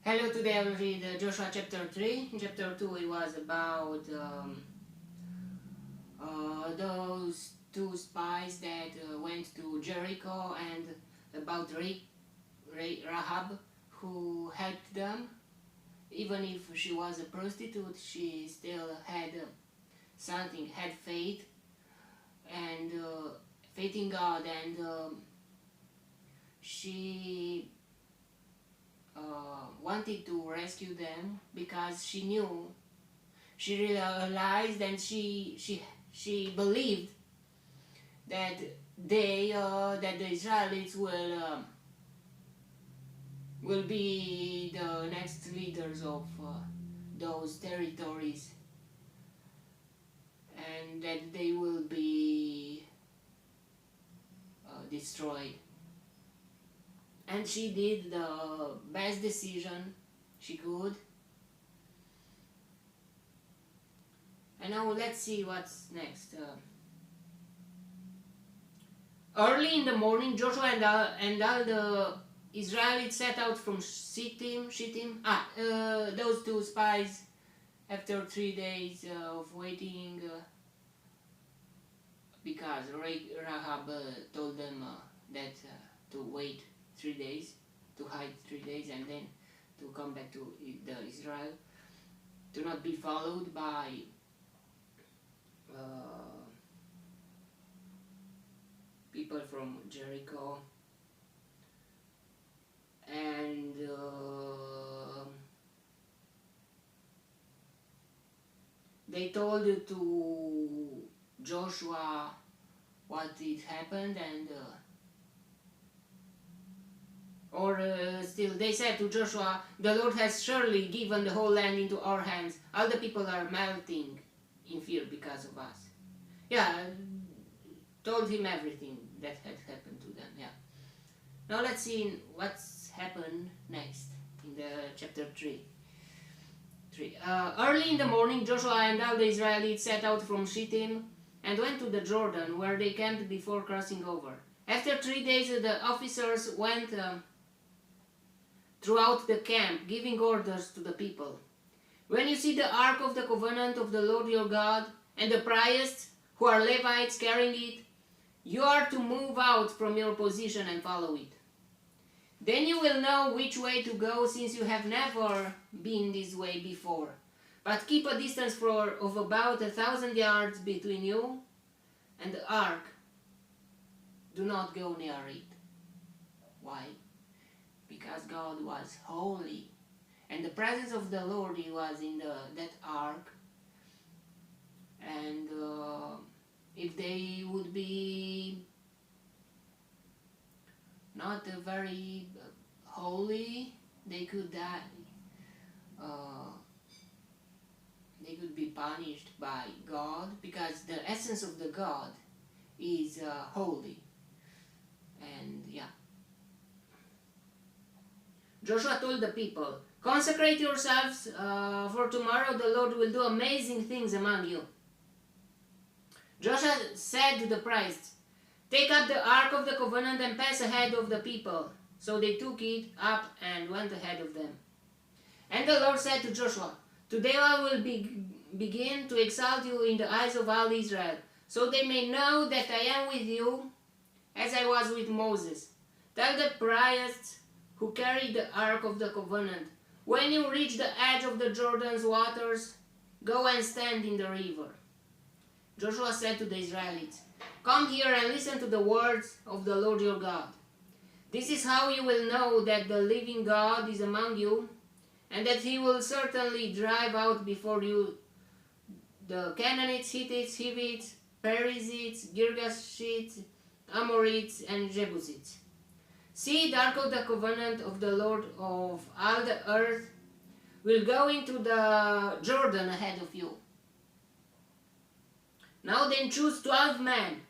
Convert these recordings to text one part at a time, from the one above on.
Hello, today I will read Joshua chapter 3. In chapter 2 it was about those two spies that went to Jericho, and about Rahab, who helped them. Even if she was a prostitute, she still had had faith, and faith in God, and she wanted to rescue them because she knew, she realized, and she believed that that the Israelites will be the next leaders of those territories, and that they will be destroyed. And she did the best decision she could. And now let's see what's next. Early in the morning, Joshua and all the Israelites set out from Shittim. Those two spies, after 3 days of waiting, because Rahab told them that to wait 3 days, to hide 3 days, and then to come back to the Israel, to not be followed by people from Jericho. And they told to Joshua what had happened, and still they said to Joshua, "The Lord has surely given the whole land into our hands. All the people are melting in fear because of us." Yeah, told him everything that had happened to them. Yeah. Now let's see what's happened next in the chapter 3. Early in the morning, Joshua and all the Israelites set out from Shittim and went to the Jordan, where they camped before crossing over. After 3 days, the officers went throughout the camp, giving orders to the people. "When you see the ark of the covenant of the Lord your God, and the priests, who are Levites, carrying it, you are to move out from your position and follow it. Then you will know which way to go, since you have never been this way before. But keep a distance of about 1,000 yards between you and the ark. Do not go near it." Why? Because God was holy, and the presence of the Lord was in that ark. And if they would be not very holy, they could die. They could be punished by God, because the essence of the God is holy. And yeah. Joshua told the people, "Consecrate yourselves, for tomorrow the Lord will do amazing things among you." Joshua said to the priests, "Take up the ark of the covenant and pass ahead of the people." So they took it up and went ahead of them. And the Lord said to Joshua, "Today I will begin to exalt you in the eyes of all Israel, so they may know that I am with you as I was with Moses. Tell the priests who carry the ark of the covenant, when you reach the edge of the Jordan's waters, go and stand in the river." Joshua said to the Israelites, "Come here and listen to the words of the Lord your God. This is how you will know that the living God is among you, and that he will certainly drive out before you the Canaanites, Hittites, Hivites, Perizzites, Girgashites, Amorites, and Jebusites. See, the ark of the covenant of the Lord of all the earth will go into the Jordan ahead of you. Now then choose 12 men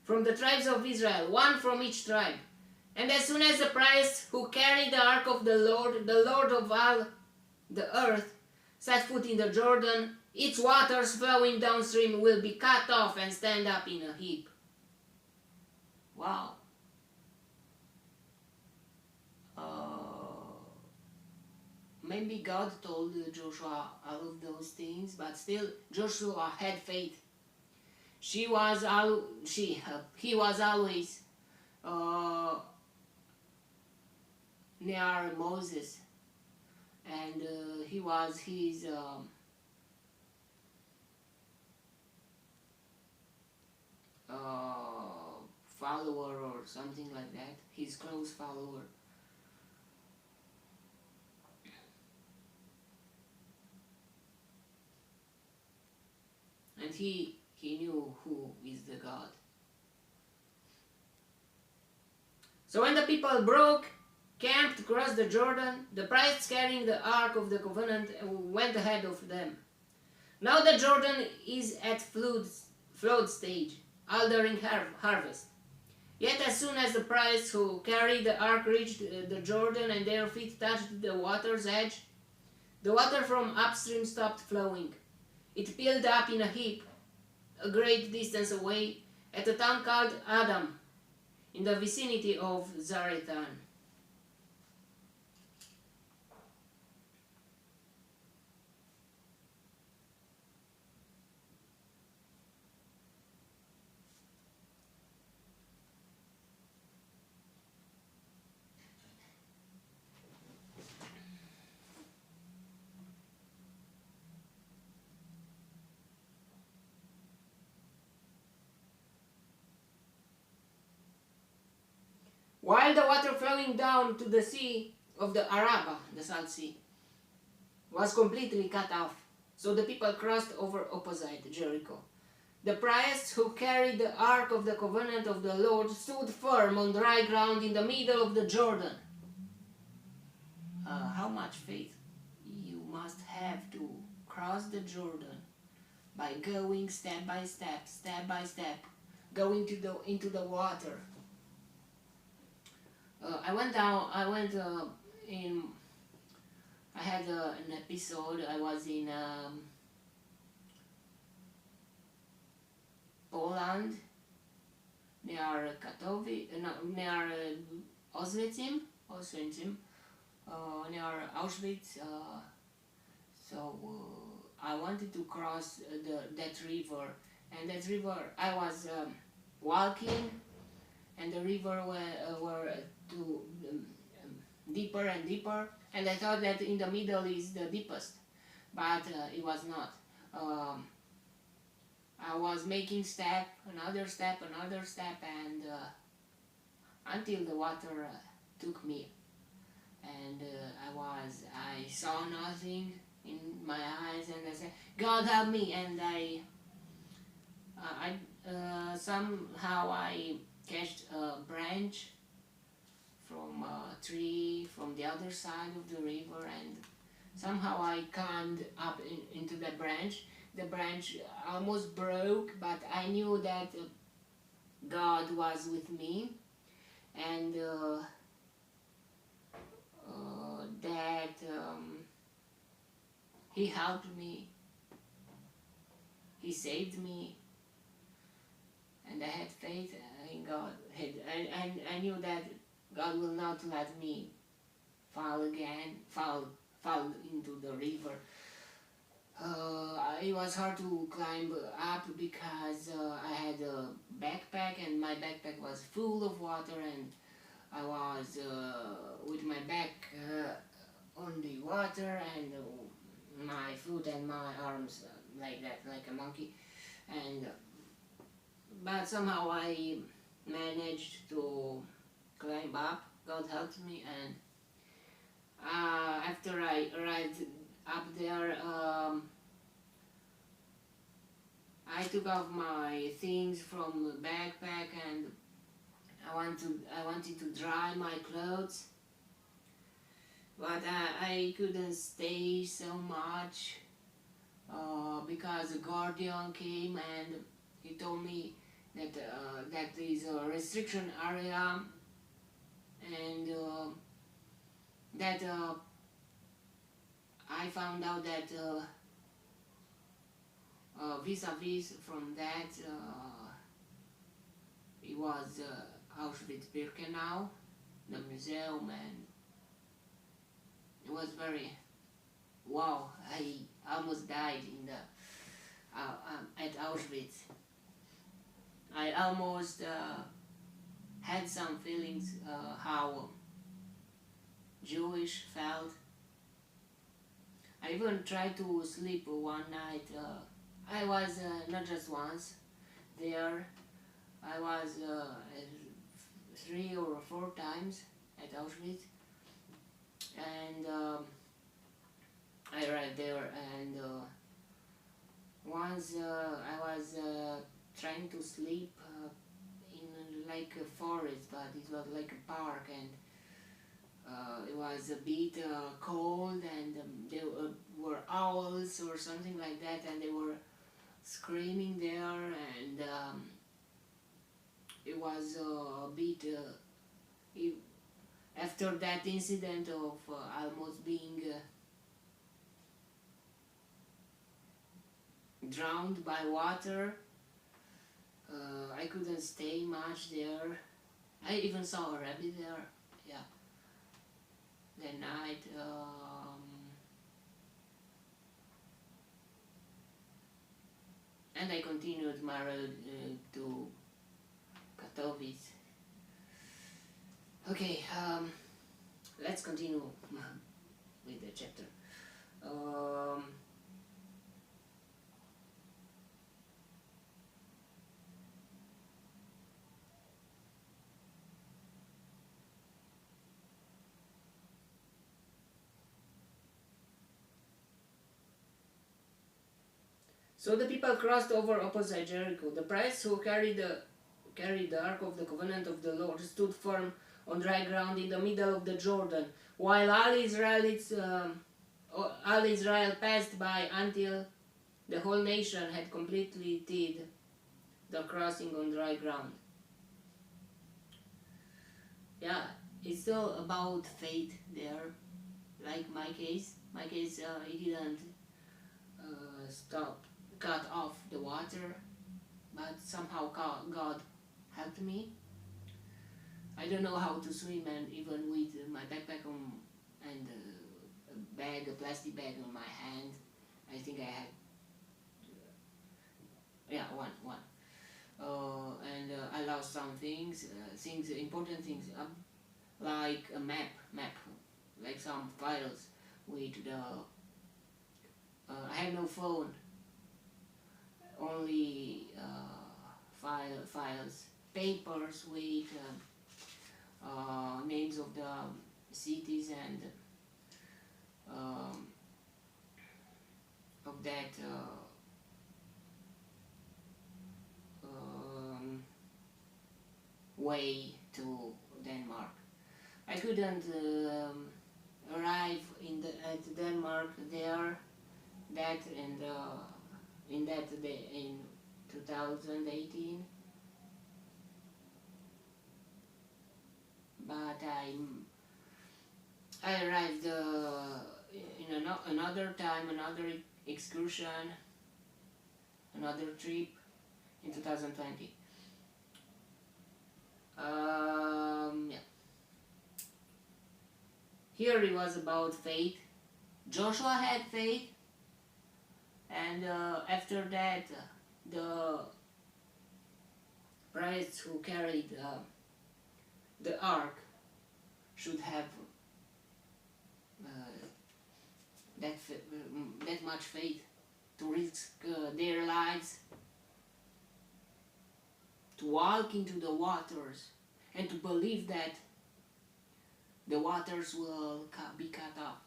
from the tribes of Israel, one from each tribe. And as soon as the priests who carry the ark of the Lord of all the earth, set foot in the Jordan, its waters flowing downstream will be cut off and stand up in a heap." Wow. maybe God told Joshua all of those things, but still Joshua had faith. He was always near Moses, and he was his follower or something like that, his close follower. And he knew who is the God. So when the people broke camp to cross the Jordan, the priests carrying the Ark of the Covenant went ahead of them. Now the Jordan is at flood stage, all during harvest. Yet as soon as the priests who carried the ark reached the Jordan and their feet touched the water's edge, the water from upstream stopped flowing. It piled up in a heap a great distance away at a town called Adam, in the vicinity of Zarethan. While the water flowing down to the sea of the Araba, the Salt Sea, was completely cut off, so the people crossed over opposite Jericho. The priests who carried the Ark of the Covenant of the Lord stood firm on dry ground in the middle of the Jordan. How much faith you must have to cross the Jordan by going step by step, going into the water. I had an episode. I was in Poland, near Katowice, near Oswiecim, near Auschwitz. I wanted to cross that river, and that river I was walking, and the river were to deeper and deeper, and I thought that in the middle is the deepest, but it was not. I was making another step, and until the water took me, and I saw nothing in my eyes, and I said, "God help me!" And somehow I catched a branch from a tree from the other side of the river, and somehow I climbed up into the branch. The branch almost broke, but I knew that God was with me, and that He helped me, He saved me, and I had faith in God. I knew that God will not let me fall into the river. It was hard to climb up because I had a backpack, and my backpack was full of water, and I was with my back on the water, and my foot and my arms like that, like a monkey. And but somehow I managed to climb up. God helped me, and after I arrived up there, I took off my things from the backpack, and I wanted to dry my clothes, but I couldn't stay so much because the guardian came, and he told me that that is a restriction area, and that I found out that vis-a-vis from that it was Auschwitz-Birkenau, the museum, and it was very wow, I almost died in the at Auschwitz. I almost had some feelings how Jewish felt. I even tried to sleep one night. I was not just once there. I was 3 or 4 times at Auschwitz, and I arrived there. And once I was trying to sleep in like a forest, but it was like a park, and it was a bit cold, and there were owls or something like that, and they were screaming there, and it was a bit it, after that incident of almost being drowned by water. I couldn't stay much there. I even saw a rabbit there. Yeah, that night. And I continued my road to Katowice. Okay, let's continue with the chapter. Um, So the people crossed over opposite Jericho. The priests who carried the Ark of the Covenant of the Lord stood firm on dry ground in the middle of the Jordan, while all Israel passed by until the whole nation had completed the crossing on dry ground. Yeah, it's all about faith there. Like my case, it didn't cut off the water, but somehow God helped me. I don't know how to swim, and even with my backpack and a plastic bag on my hand, I think I had, yeah, one. And I lost some things, important things, like a map, like some files with the. I had no phone, only files, papers with names of the cities and of that way to Denmark. I couldn't arrive at Denmark there in that day in 2018, but I arrived in another time, another excursion, another trip in 2020. Yeah. Here it was about faith. Joshua had faith, and after that, the priests who carried the ark should have that much faith to risk their lives to walk into the waters and to believe that the waters will be cut off.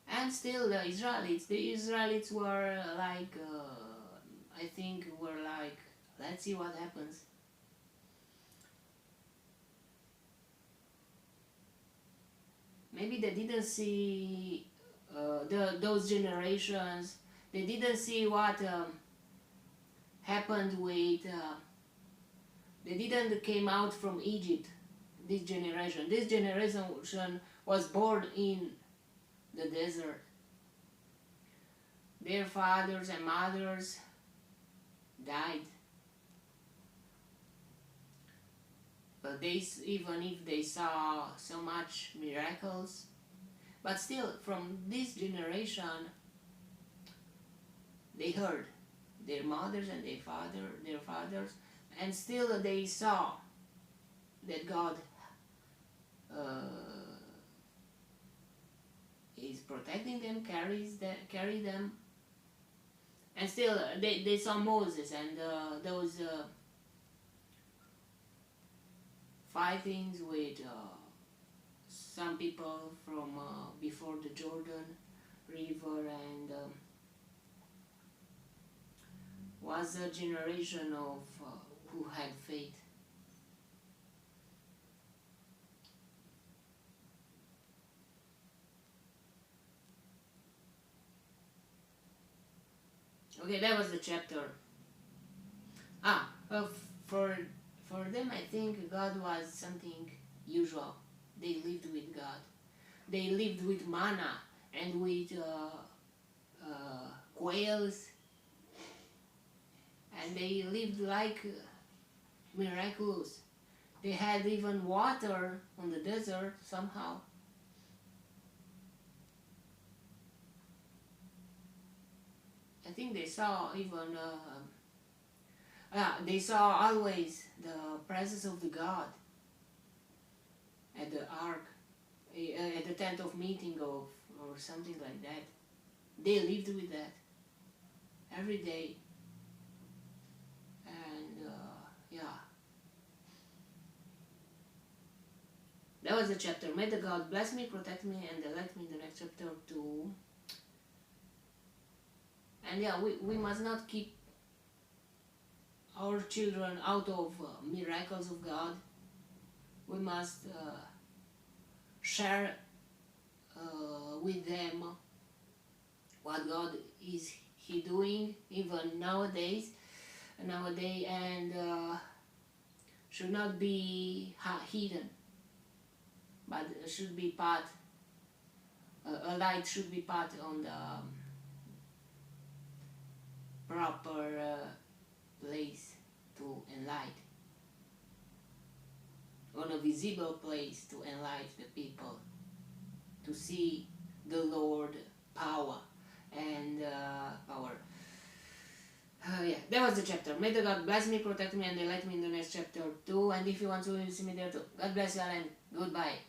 And still the Israelites were like, I think were like, let's see what happens. Maybe they didn't see those generations. They didn't see what happened with. They didn't came out from Egypt. This generation was born in the desert. Their fathers and mothers died. even if they saw so much miracles, but still from this generation they heard their mothers and their fathers, and still they saw that God is protecting them, carry them, and still they saw Moses and those fightings with some people from before the Jordan River, and was a generation of who had faith. Okay, that was the chapter. For them, I think God was something usual. They lived with God. They lived with manna and with quails, and they lived like miraculous. They had even water on the desert somehow. I think they saw even they saw always the presence of the God at the ark, at the tent of meeting or something like that. They lived with that every day, and yeah, that was the chapter. May the God bless me, protect me, and elect me in the next chapter too. And yeah, we must not keep our children out of miracles of God. We must share with them what God is doing even nowadays, and should not be hidden, but should be part. A light should be part on the proper place to enlighten, on a visible place to enlighten the people, to see the Lord power and power. Yeah, that was the chapter. May the God bless me, protect me, and elect me in the next chapter too. And if you want to see me there too, God bless you all and goodbye.